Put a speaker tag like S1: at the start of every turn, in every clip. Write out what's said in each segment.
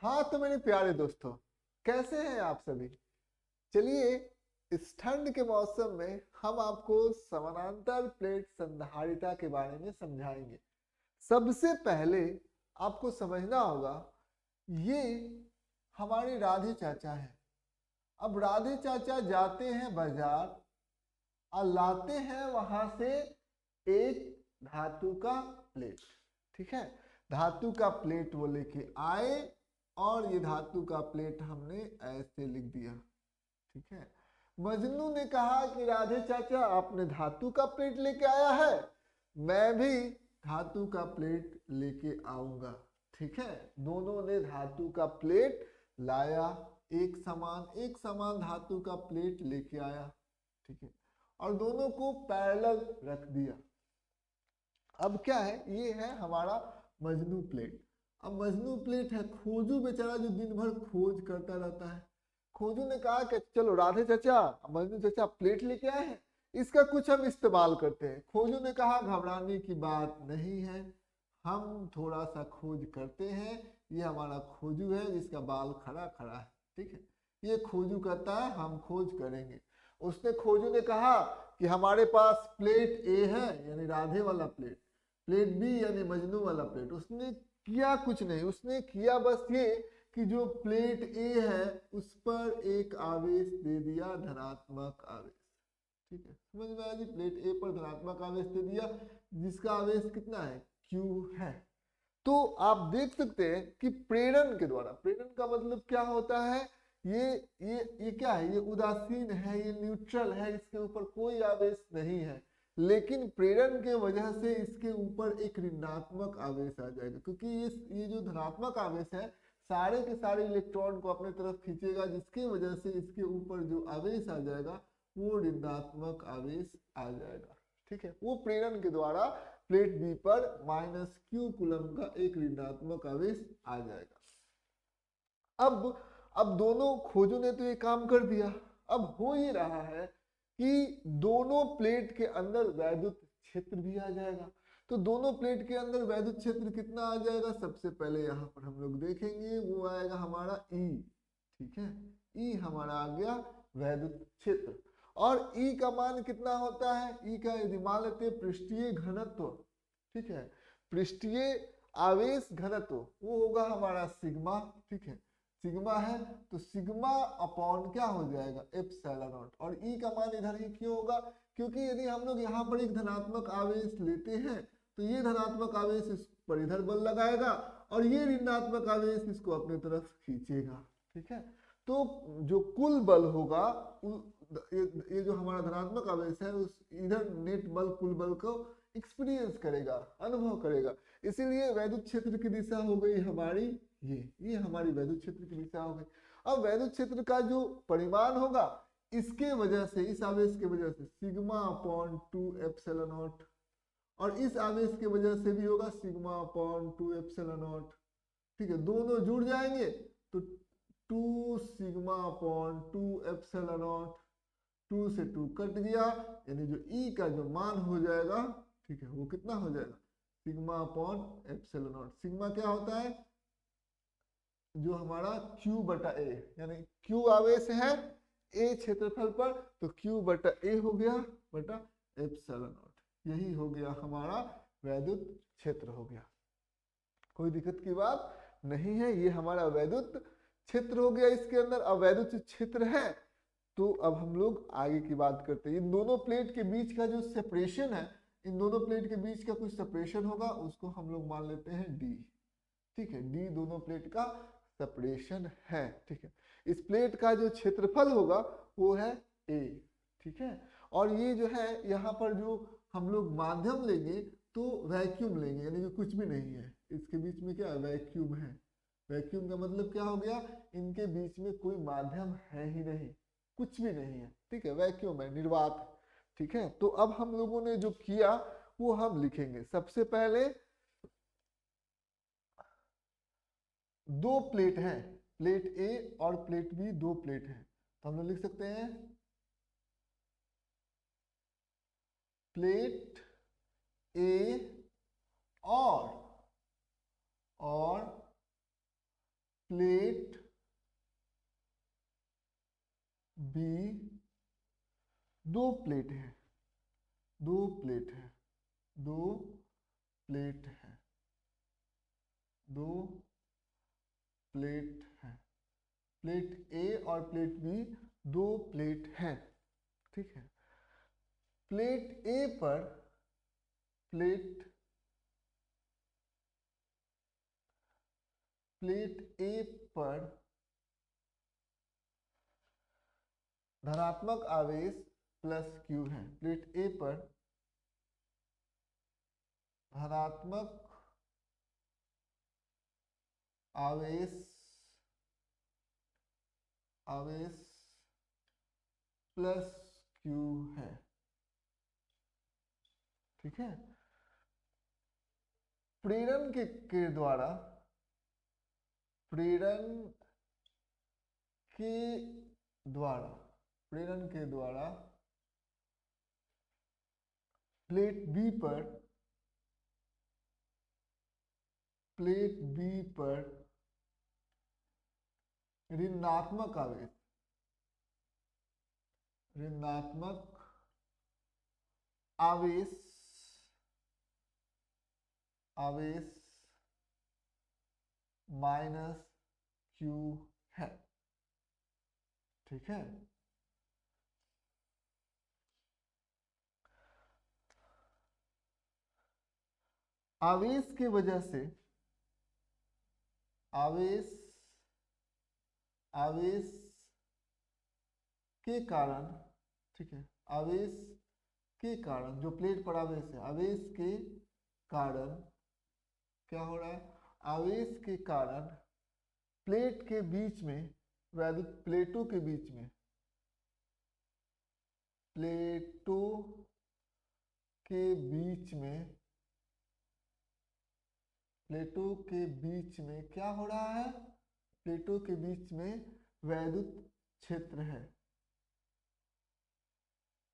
S1: हाँ तो मेरे प्यारे दोस्तों, कैसे हैं आप सभी। चलिए, इस ठंड के मौसम में हम आपको समानांतर प्लेट संधारिता के बारे में समझाएंगे। सबसे पहले आपको समझना होगा, ये हमारे राधे चाचा हैं। अब राधे चाचा जाते हैं बाजार और लाते हैं वहां से एक धातु का प्लेट। ठीक है, धातु का प्लेट वो लेके आए और ये धातु का प्लेट हमने ऐसे लिख दिया। ठीक है, मजनू ने कहा कि राधे चाचा आपने धातु का प्लेट लेके आया है, मैं भी धातु का प्लेट लेके आऊंगा। ठीक है, दोनों ने धातु का प्लेट लाया, एक समान धातु का प्लेट लेके आया। ठीक है, और दोनों को पैरेलल रख दिया। अब क्या है, ये है हमारा मजनू प्लेट। अब मजनू प्लेट है, खोजू बेचारा जो दिन भर खोज करता रहता है। खोजू ने कहा कि चलो राधे चाचा, मजनू चाचा प्लेट लेके आए हैं, इसका कुछ हम इस्तेमाल करते हैं। खोजू ने कहा घबराने की बात नहीं है, हम थोड़ा सा खोज करते हैं। ये हमारा खोजू है जिसका बाल खड़ा खड़ा है। ठीक है, ये खोजू कहता है हम खोज करेंगे। उसने खोजू ने कहा कि हमारे पास प्लेट ए है, यानी राधे वाला प्लेट, प्लेट बी यानी मजनू वाला प्लेट। उसने किया कुछ नहीं, उसने किया बस ये कि जो प्लेट ए है उस पर एक आवेश दे दिया, धनात्मक आवेश। ठीक है, समझ में आया जी, प्लेट ए पर धनात्मक आवेश दे दिया, जिसका आवेश कितना है, Q है। तो आप देख सकते हैं कि प्रेरण के द्वारा, प्रेरण का मतलब क्या होता है, ये ये क्या है, ये उदासीन है, ये न्यूट्रल है, इसके ऊपर कोई आवेश नहीं है। लेकिन प्रेरण के वजह से इसके ऊपर एक ऋणात्मक आवेश आ जाएगा, क्योंकि ये जो धनात्मक आवेश है सारे के सारे इलेक्ट्रॉन को अपने तरफ खींचेगा, जिसकी वजह से इसके ऊपर जो आवेश आ जाएगा वो ऋणात्मक आवेश आ जाएगा। ठीक है, वो प्रेरण के द्वारा प्लेट बी पर -Q कूलम का एक ऋणात्मक आवेश आ जाएगा। अब दोनों खोजों ने तो ये काम कर दिया। अब हो ये रहा है कि दोनों प्लेट के अंदर वैद्युत क्षेत्र भी आ जाएगा। तो दोनों प्लेट के अंदर वैद्युत क्षेत्र कितना आ जाएगा, सबसे पहले यहाँ पर हम लोग देखेंगे, वो आएगा हमारा E। ठीक है, E हमारा आ गया वैद्युत क्षेत्र। और E का मान कितना होता है, E का यदि मान लेते हैं पृष्ठीय घनत्व। ठीक है, पृष्ठीय आवेश घनत्व वो होगा हमारा सिग्मा। ठीक है, सिग्मा है तो सिग्मा अपॉन क्या हो जाएगा, एप्सिलॉन नॉट। और ई का मान इधर ही क्यों होगा, क्योंकि यदि हम लोग यहाँ पर एक धनात्मक आवेश लेते हैं तो ये धनात्मक आवेश इस पर इधर बल लगाएगा और ये ऋणात्मक आवेश इसको अपने तरफ खींचेगा। ठीक है, तो जो कुल बल होगा, ये जो हमारा धनात्मक आवेश है उस इधर नेट बल, कुल बल को एक्सपीरियंस करेगा, अनुभव करेगा। इसीलिए वैद्युत क्षेत्र की दिशा हो गई हमारी ये हमारी वैद्युत क्षेत्र की दिशा हो गई। अब वैद्युत क्षेत्र का जो परिमाण होगा, इसके वजह से, इस आवेश के वजह से सिग्मा अपॉन 2 एप्सिलॉन नॉट, और इस आवेश की वजह से भी होगा सिग्मा अपॉन 2 एप्सिलॉन नॉट। ठीक है, दोनों जुड़ जाएंगे तो 2 सिग्मा अपॉन 2 एप्सिलॉन नॉट, 2 से 2 कट गया, यानी जो E का जो मान हो जाएगा, ठीक है, वो कितना हो जाएगा, sigma upon epsilon not. Sigma क्या होता है, जो हमारा Q बटा A, यानी Q आवेश है A क्षेत्रफल पर, तो Q बटा A हो गया बटा एप्सिलॉन नॉट। यही हो गया हमारा वैद्युत क्षेत्र हो गया। कोई दिक्कत की बात नहीं है, ये हमारा वैद्युत क्षेत्र हो गया। इसके अंदर अब वैद्युत क्षेत्र है, तो अब हम लोग आगे की बात करते हैं। इन दोनों प्लेट के बीच का जो सेपरेशन है, इन दोनों प्लेट के बीच का कुछ सेपरेशन होगा, उसको हम लोग मान लेते हैं D। ठीक है, D दोनों प्लेट का सेपरेशन है। ठीक है, इस प्लेट का जो क्षेत्रफल होगा वो है A। ठीक है, और ये जो है यहाँ पर जो हम लोग माध्यम लेंगे तो वैक्यूम लेंगे, यानी कि कुछ भी नहीं है इसके बीच में, क्या है, वैक्यूम है। वैक्यूम का मतलब क्या हो गया, इनके बीच में कोई माध्यम है ही नहीं, कुछ भी नहीं है। ठीक है, वैक्यूम है, निर्वात। ठीक है, तो अब हम लोगों ने जो किया वो हम लिखेंगे। सबसे पहले दो प्लेट हैं, प्लेट ए और प्लेट बी, दो प्लेट हैं, तो हम लोग लिख सकते हैं प्लेट ए और प्लेट बी, दो प्लेट है, दो प्लेट है, दो प्लेट है, दो प्लेट है, प्लेट ए और प्लेट बी दो प्लेट है। ठीक है, प्लेट ए पर प्लेट ए पर धनात्मक आवेश प्लस क्यू है। प्लेट ए पर धनात्मक आवेश प्लस क्यू है। ठीक है, प्रेरण के द्वारा प्रेरण के द्वारा प्लेट बी पर ऋणात्मक आवेश माइनस क्यू है। ठीक है, आवेश की वजह से आवेश के कारण, ठीक है, आवेश के कारण जो प्लेट पर आवेश है, आवेश के कारण क्या हो रहा है, आवेश के कारण प्लेट के बीच में, प्लेटों के बीच में, प्लेटों के बीच में, प्लेटों के बीच में क्या हो रहा है, प्लेटों के बीच में वैद्युत क्षेत्र है,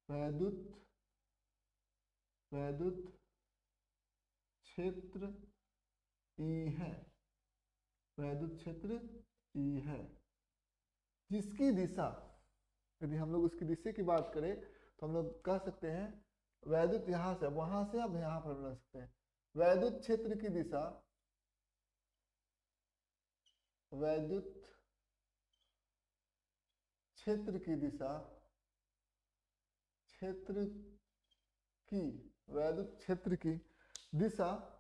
S1: वैद्युत क्षेत्र ई है, वैद्युत क्षेत्र ई है, जिसकी दिशा, यदि हम लोग उसकी दिशा की बात करें तो हम लोग कह सकते हैं वैद्युत यहां से, अब वहां से अब यहां पर बना सकते हैं, वैद्युत क्षेत्र की दिशा, वैद्युत क्षेत्र की दिशा, वैद्युत क्षेत्र की दिशा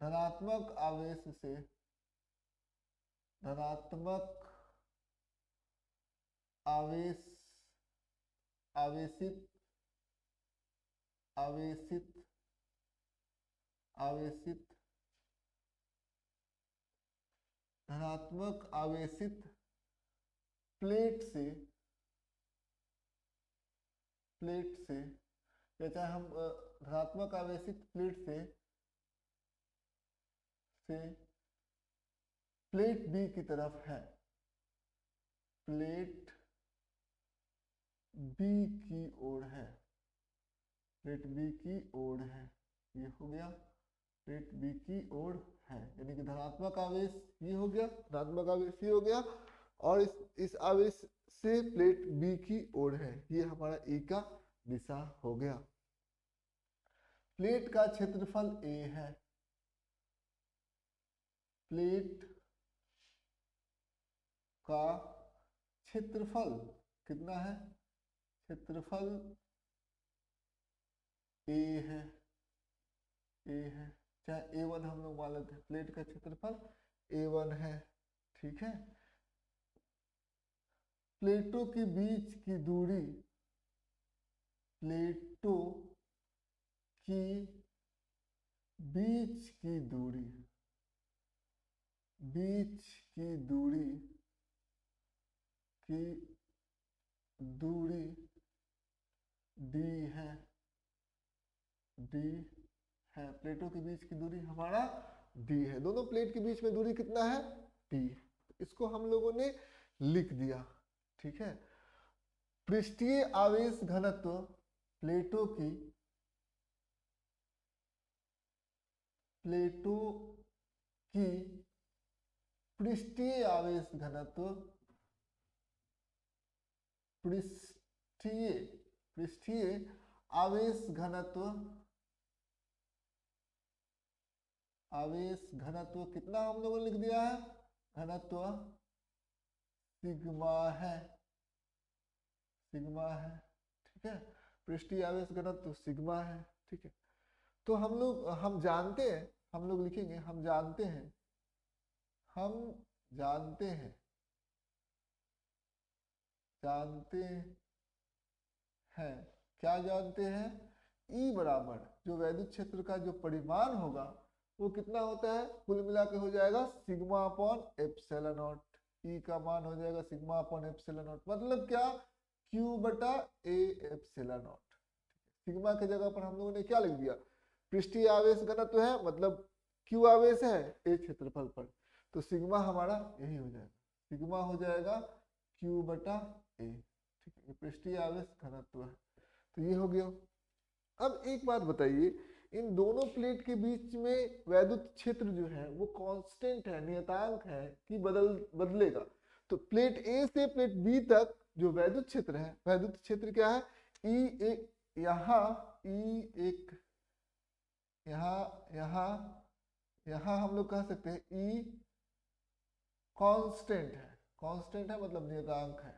S1: धनात्मक आवेश से धनात्मक आवेशित प्लेट से या चाहे हम धनात्मक आवेशित प्लेट से प्लेट बी की तरफ है, प्लेट बी की ओर है, प्लेट बी की ओर है, ये हो गया प्लेट बी की ओर है, यानी कि धनात्मक आवेश ये हो गया, धनात्मक आवेश ये हो गया, और इस आवेश से प्लेट बी की ओर है, ये हमारा ई का दिशा हो गया। प्लेट का क्षेत्रफल ए है, प्लेट का क्षेत्रफल कितना है, क्षेत्रफल ए है, चाहे A1 हम लोग मान लेते हैं, प्लेट का क्षेत्रफल A1 है। ठीक है, प्लेटों के बीच की दूरी, प्लेटों की बीच की दूरी डी है, प्लेटों के बीच की दूरी हमारा डी है, दोनों प्लेट के बीच में दूरी कितना है, डी, इसको हम लोगों ने लिख दिया। ठीक है, पृष्ठीय आवेश घनत्व प्लेटों की प्लेटों की पृष्ठीय आवेश घनत्व, पृष्ठीय पृष्ठीय आवेश घनत्व, आवेश घनत्व कितना हम लोगों ने लिख दिया है, घनत्व सिग्मा है, सिग्मा है, ठीक है। पृष्ठीय आवेश घनत्व सिग्मा है, ठीक है। तो हम जानते हैं, हम लोग लिखेंगे हम जानते हैं, हम जानते हैं, जानते हैं, क्या जानते हैं, ई बराबर जो वैद्युत क्षेत्र का जो परिमाण होगा वो कितना होता है, कुल मिला के हो जाएगा सिग्मा अपॉन एप्सिलॉन नॉट, ई का मान हो जाएगा सिग्मा अपॉन एप्सिलॉन नॉट, मतलब क्या, क्यू बटा ए एप्सिलॉन नॉट। सिग्मा की जगह पर हम लोगों ने क्या लिख दिया, पृष्ठीय आवेश घनत्व है, मतलब क्यू आवेश है ए क्षेत्रफल पर, तो सिग्मा हमारा यही हो जाएगा, सिग्मा हो जाएगा क्यू बटा ए, ठीक है। पृष्ठीय आवेश घनत्व है, तो ये हो गया। अब एक बात बताइए, इन दोनों प्लेट के बीच में वैद्युत क्षेत्र जो है वो कांस्टेंट है, नियतांक है कि बदलेगा। तो प्लेट ए से प्लेट बी तक जो वैद्युत क्षेत्र है, वैद्युत क्षेत्र क्या है, ई एक, यहाँ ई एक, यहाँ हम लोग कह सकते हैं ई कांस्टेंट है, कांस्टेंट है मतलब नियतांक है,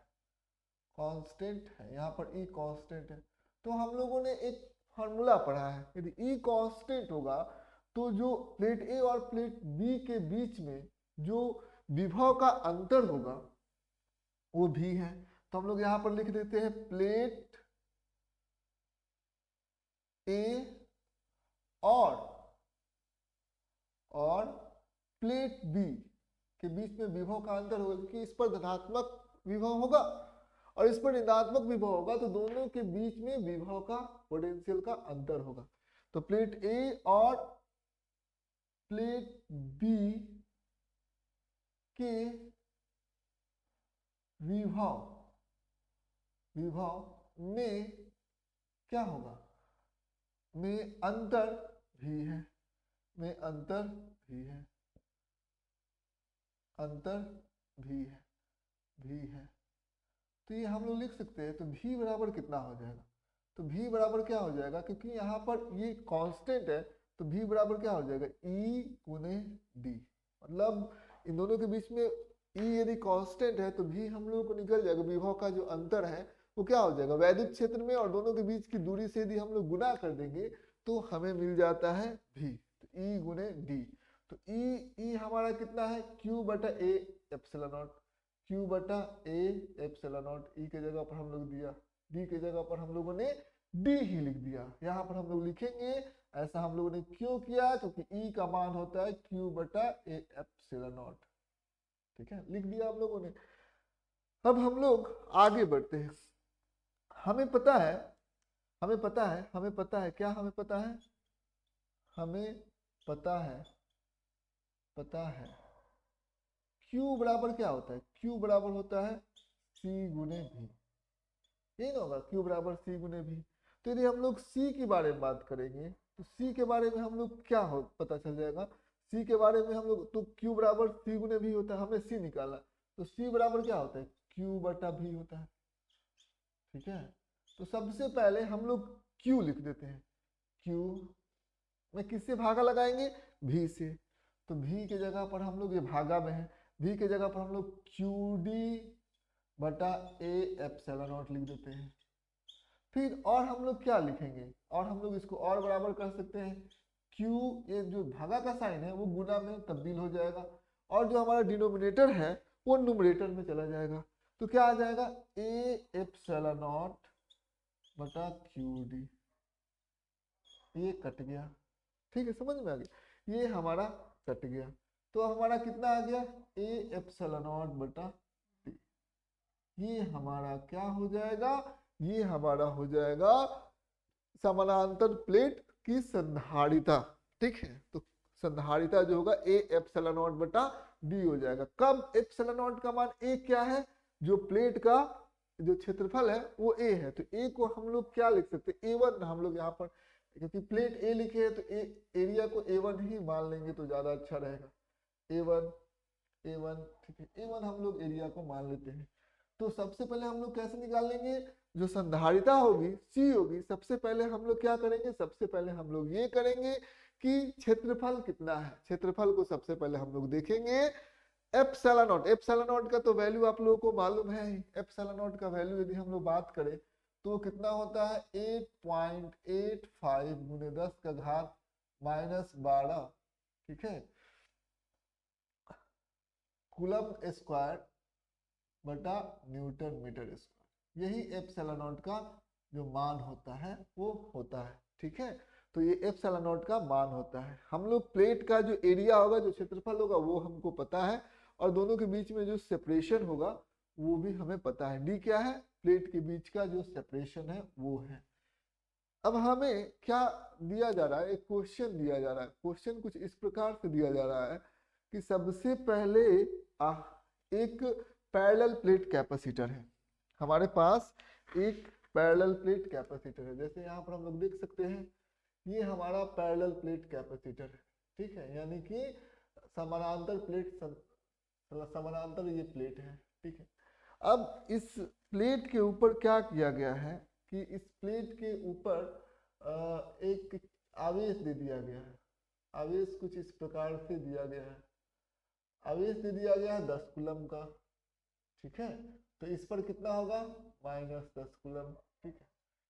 S1: कांस्टेंट है, यहाँ पर ई कांस्टेंट है। तो हम लोगों ने एक फॉर्मूला पढ़ा है, यदि ई कांस्टेंट होगा तो जो प्लेट ए और प्लेट बी के बीच में जो विभव का अंतर होगा वो भी है। तो हम लोग यहाँ पर लिख देते हैं प्लेट ए और प्लेट बी के बीच में विभव का अंतर होगा, क्योंकि इस पर धनात्मक विभव होगा और इस पर ऋणात्मक विभव होगा, तो दोनों के बीच में विभव का पोटेंशियल का अंतर होगा। तो प्लेट ए और प्लेट बी के विभव में क्या होगा, में अंतर भी है, में अंतर भी है, अंतर भी है। तो ये हम लोग लिख सकते हैं। तो v बराबर कितना हो जाएगा, तो v बराबर क्या हो जाएगा, क्योंकि यहाँ पर ये कांस्टेंट है तो v बराबर क्या हो जाएगा, e गुने d, मतलब इन दोनों के बीच में e यदि कांस्टेंट है तो v हम लोगों को निकल जाएगा, विभव का जो अंतर है वो क्या हो जाएगा, वैद्युत क्षेत्र में और दोनों के बीच की दूरी से यदि हम लोग गुना कर देंगे तो हमें मिल जाता है v, तो e गुने d। तो e हमारा कितना है, q बटा a एप्सिलॉन नॉट, q बटा a एप्सिलॉन नॉट, e के जगह पर हम लोग दिया, d के जगह पर हम लोगों ने d ही लिख दिया। यहाँ पर हम लोग लिखेंगे, ऐसा हम लोगों ने क्यों किया, क्योंकि e का मान होता है q बटा a एप्सिलॉन नॉट, ठीक है, लिख दिया हम लोगों ने। अब हम लोग आगे बढ़ते हैं। हमें पता है क्या हमें पता है Q बराबर क्या होता है, Q बराबर होता है C गुने V, यही ना होगा, Q बराबर C गुने V। तो यदि हम लोग C के बारे में बात करेंगे तो C के बारे में हम लोग क्या हो पता चल जाएगा, C के बारे में हम लोग, तो Q बराबर C गुने V होता है, हमें C निकालना, तो C बराबर क्या होता है, Q बटा V होता है, ठीक है। तो सबसे पहले हम लोग Q लिख देते हैं, Q में किससे भागा लगाएंगे, V से, तो V के जगह पर हम लोग, ये भागा में है, V के जगह पर हम लोग QD बटा A एप्सिलॉन नॉट लिख देते हैं। फिर और हम लोग क्या लिखेंगे, और हम लोग इसको और बराबर कर सकते हैं, Q, ये जो भागा का साइन है वो गुना में तब्दील हो जाएगा और जो हमारा डिनोमिनेटर है वो न्यूमरेटर में चला जाएगा, तो क्या आ जाएगा, A एप्सिलॉन नॉट बटा QD, ये कट गया, ठीक है, समझ में आ गया, ये हमारा कट गया। तो हमारा कितना आ गया, A एप्सिलॉन नॉट बटा D, ये हमारा क्या हो जाएगा, ये हमारा हो जाएगा समानांतर प्लेट की संधारिता, ठीक है। तो संधारिता जो होगा A एप्सिलॉन नॉट बटा D हो जाएगा। कब एप्सिलॉन नॉट का मान A क्या है, जो प्लेट का जो क्षेत्रफल है वो A है, तो A को हम लोग क्या लिख सकते हैं, A1 हम लोग यहाँ पर क्योंकि प्लेट ए लिखे है तो एरिया को A1 ही मान लेंगे तो ज्यादा अच्छा रहेगा। A1 A1 ठीक है, A1 हम लोग एरिया को मान लेते हैं। तो सबसे पहले हम लोग कैसे निकाल लेंगे, जो संधारिता होगी C होगी, सबसे पहले हम लोग क्या करेंगे, सबसे पहले हम लोग ये करेंगे कि क्षेत्रफल कितना है, क्षेत्रफल को सबसे पहले हम लोग देखेंगे। एप्सिलॉन नॉट, एप्सिलॉन नॉट का तो वैल्यू आप लोगों को मालूम है ही। एप्सिलॉन नॉट का वैल्यू यदि हम लोग बात करें तो कितना होता है 8.85 गुने 10 का घात -12, ठीक है, कूलम स्क्वायर बटा न्यूटन मीटर स्क्वायर। यही एप्सिलॉन नॉट का जो मान होता है वो होता है, ठीक है। तो ये एप्सिलॉन नॉट का मान होता है। हम लोग प्लेट का जो एरिया होगा, जो क्षेत्रफल होगा वो हमको पता है, और दोनों के बीच में जो सेपरेशन होगा वो भी हमें पता है। डी क्या है, प्लेट के बीच का जो सेपरेशन है वो है। अब हमें क्या दिया जा रहा है, एक क्वेश्चन दिया जा रहा है। क्वेश्चन कुछ इस प्रकार से दिया जा रहा है कि सबसे पहले एक पैरेलल प्लेट कैपेसिटर है, हमारे पास एक पैरेलल प्लेट कैपेसिटर है। जैसे यहाँ पर हम लोग देख सकते हैं, ये हमारा पैरेलल प्लेट कैपेसिटर है, ठीक है, यानी कि समानांतर प्लेट, समानांतर ये प्लेट है, ठीक है। अब इस प्लेट के ऊपर क्या किया गया है कि इस प्लेट के ऊपर एक आवेश दे दिया गया है। आवेश कुछ इस प्रकार से दिया गया है, आवेश दे दिया गया है 10 कूलम का, ठीक है। तो इस पर कितना होगा, -10 कूलम, ठीक है,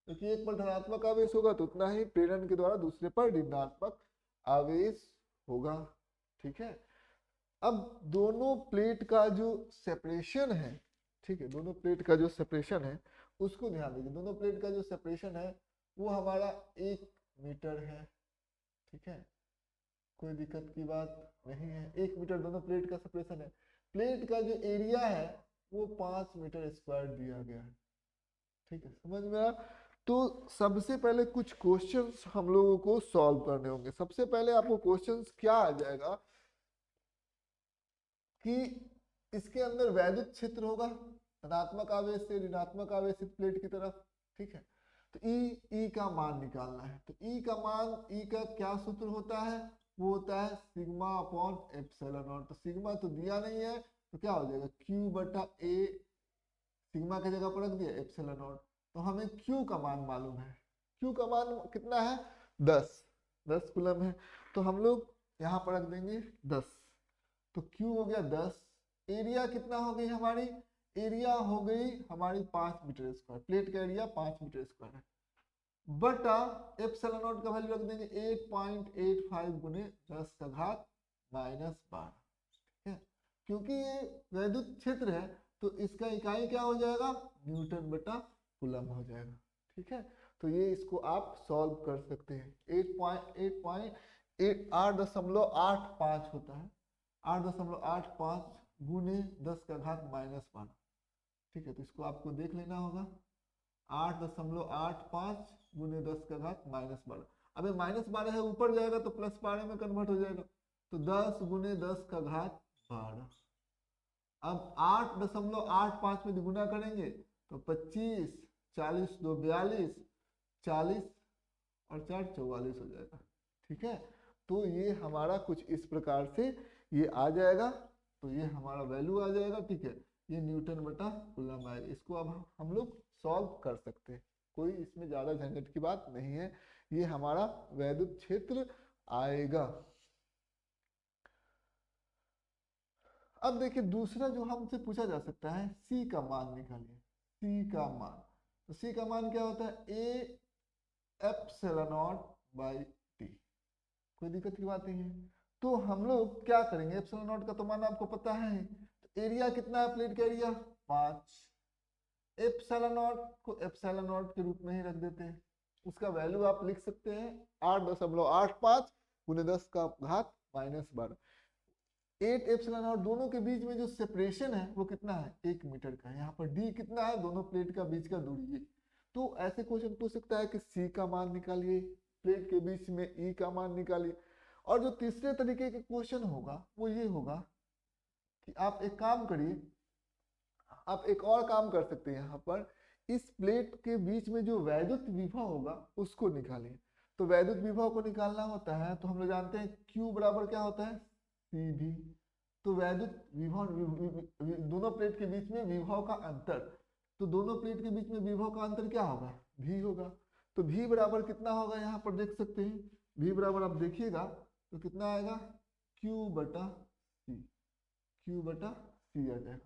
S1: क्योंकि एक पर धनात्मक आवेश होगा तो उतना ही प्रेरण के द्वारा दूसरे पर ऋणात्मक आवेश होगा, ठीक है। अब दोनों प्लेट का जो सेपरेशन है, ठीक है, दोनों प्लेट का जो सेपरेशन है उसको ध्यान दीजिए। दोनों प्लेट का जो सेपरेशन है वो हमारा 1 मीटर है, ठीक है, कोई दिक्कत की बात नहीं है। 1 मीटर दोनों प्लेट का सेपरेशन है। प्लेट का जो एरिया है वो 5 मीटर स्क्वायर दिया गया है, ठीक है, समझ में आया। तो सबसे पहले कुछ क्वेश्चंस हम लोगों को सॉल्व करने होंगे। सबसे पहले आपको क्वेश्चंस क्या आ जाएगा कि इसके अंदर वैद्युत क्षेत्र होगा, धनात्मक आवेश से ऋणात्मक आवेश इस प्लेट की तरफ, ठीक है। तो ई का मान निकालना है। तो ई का मान, ई का क्या सूत्र होता है, वो होता है सिग्मा अपॉन एप्सिलॉन नॉट। तो सिग्मा तो दिया नहीं है तो क्या हो जाएगा, क्यू बटा ए, सिग्मा की जगह पर रख दिया एप्सिलॉन नॉट। तो हमें क्यू का मान मालूम है। क्यू का मान कितना है, 10 कूलम है। तो हम लोग यहाँ पर रख देंगे 10। तो क्यू हो गया 10। एरिया कितना हो गई हमारी, एरिया हो गई हमारी 5 मीटर स्क्वायर। प्लेट का एरिया 5 मीटर स्क्वायर है, बटा एप्सिलॉन नॉट का वैल्यू रख देंगे 8.85 गुने 10 का घात -12, ठीक है। क्योंकि ये वैद्युत क्षेत्र है तो इसका इकाई क्या हो जाएगा, न्यूटन बटा कूलम हो जाएगा, ठीक है। तो ये इसको आप सॉल्व कर सकते हैं। 8.85 होता है, 8.85 गुने 10 का घात -12, ठीक है। तो इसको आपको देख लेना होगा, 8.85 गुने 10 का घात -12। अब ये -12 है, ऊपर जाएगा तो +12 में कन्वर्ट हो जाएगा। तो 10 गुने 10 का घात 12। अब 8.85 में गुना करेंगे तो 25, 40 2 42, 40 और 4 44 हो जाएगा, ठीक है। तो ये हमारा कुछ इस प्रकार से ये आ जाएगा। तो ये हमारा वैल्यू आ जाएगा, ठीक है। ये न्यूटन बटा कूलम आएगा। इसको अब हम लोग सॉल्व कर सकते हैं, कोई इसमें ज्यादा झंझट की बात नहीं है। ये हमारा वैद्युत क्षेत्र आएगा। अब देखिए दूसरा जो हमसे पूछा जा सकता है, सी का मान निकालिए। सी का मान, तो सी का मान क्या होता है, A epsilon not by T. कोई दिक्कत की बात नहीं है। तो हम लोग क्या करेंगे, एप्सिलॉन नॉट का तो मान आपको पता है। तो एरिया कितना है, प्लेट का एरिया 5। एप्सिलॉन नॉट को एप्सिलॉन नॉट के रूप में ही रख देते हैं। उसका वैल्यू आप लिख सकते हैं 8.85 गुने 10 का घात -12। 8 एप्सिलॉन नॉट, दोनों के बीच में जो सेपरेशन है वो कितना है, 1 मीटर का है। यहाँ पर डी कितना है, दोनों प्लेट का बीच का दूरी है। तो ऐसे क्वेश्चन पूछ सकता है कि सी का मान निकालिए, प्लेट के बीच में ई का मान निकालिए। और जो तीसरे तरीके के क्वेश्चन होगा वो ये होगा कि आप एक काम करिए, आप एक और काम कर सकते हैं। यहाँ पर इस प्लेट के बीच में जो वैद्युत विभव होगा उसको निकालिए। तो वैद्युत विभव को निकालना होता है तो हम लोग जानते हैं Q बराबर क्या होता है CV। तो वैद्युत विभव दोनों प्लेट के बीच में विभव का अंतर, तो दोनों प्लेट के बीच में विभव का अंतर क्या होगा V होगा। तो V बराबर कितना होगा यहाँ पर देख सकते हैं, V बराबर आप देखिएगा तो कितना आएगा Q बटा C, Q बटा C आ जाएगा।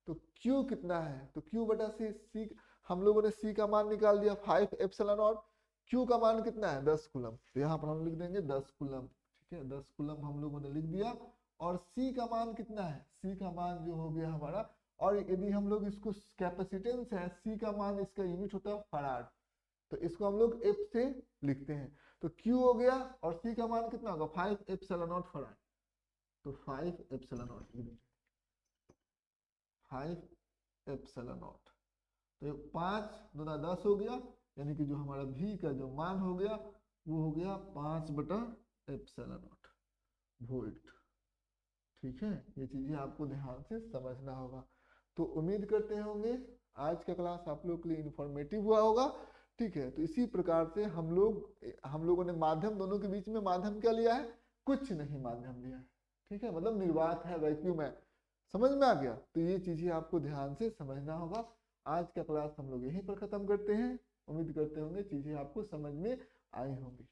S1: तो Q कितना है, तो Q बटा C हम लोगों ने C का मान निकाल दिया 5 एप्सिलॉन नॉट। Q का मान कितना है 10 कूलम, तो यहाँ पर हम लिख देंगे 10 कूलम, ठीक है 10 कूलम हम लोगों ने लिख दिया। और C का मान कितना है, C का मान जो हो गया हमारा, और यदि हम लोग इसको कैपेसिटेंस है, C का मान इसका यूनिट होता है फराड, तो इसको हम लोग F से लिखते हैं। तो Q हो गया और C का मान कितना होगा 5 एप्सिलॉन नॉट फराड, तो 5 एप्सिलॉन नॉट 5 एप्सिलॉन नॉट, तो 5 दूना 10 हो गया, यानी कि जो हमारा V का जो मान हो गया वो हो गया 5 बटा एप्सिलॉन नॉट वोल्ट। ठीक है, ये चीजें आपको ध्यान से समझना होगा। तो उम्मीद करते होंगे आज का क्लास आप लोग के लिए इंफॉर्मेटिव हुआ होगा। ठीक है, तो इसी प्रकार से हम लोगों ने माध्यम दोनों के बीच में माध्यम क्या लिया है, कुछ नहीं माध्यम लिया है। ठीक है, मतलब निर्वात है, वैक्यूम है, समझ में आ गया। तो ये चीजें आपको ध्यान से समझना होगा। आज का क्लास हम लोग यहीं पर खत्म करते हैं। उम्मीद करते होंगे चीजें आपको समझ में आई होंगी।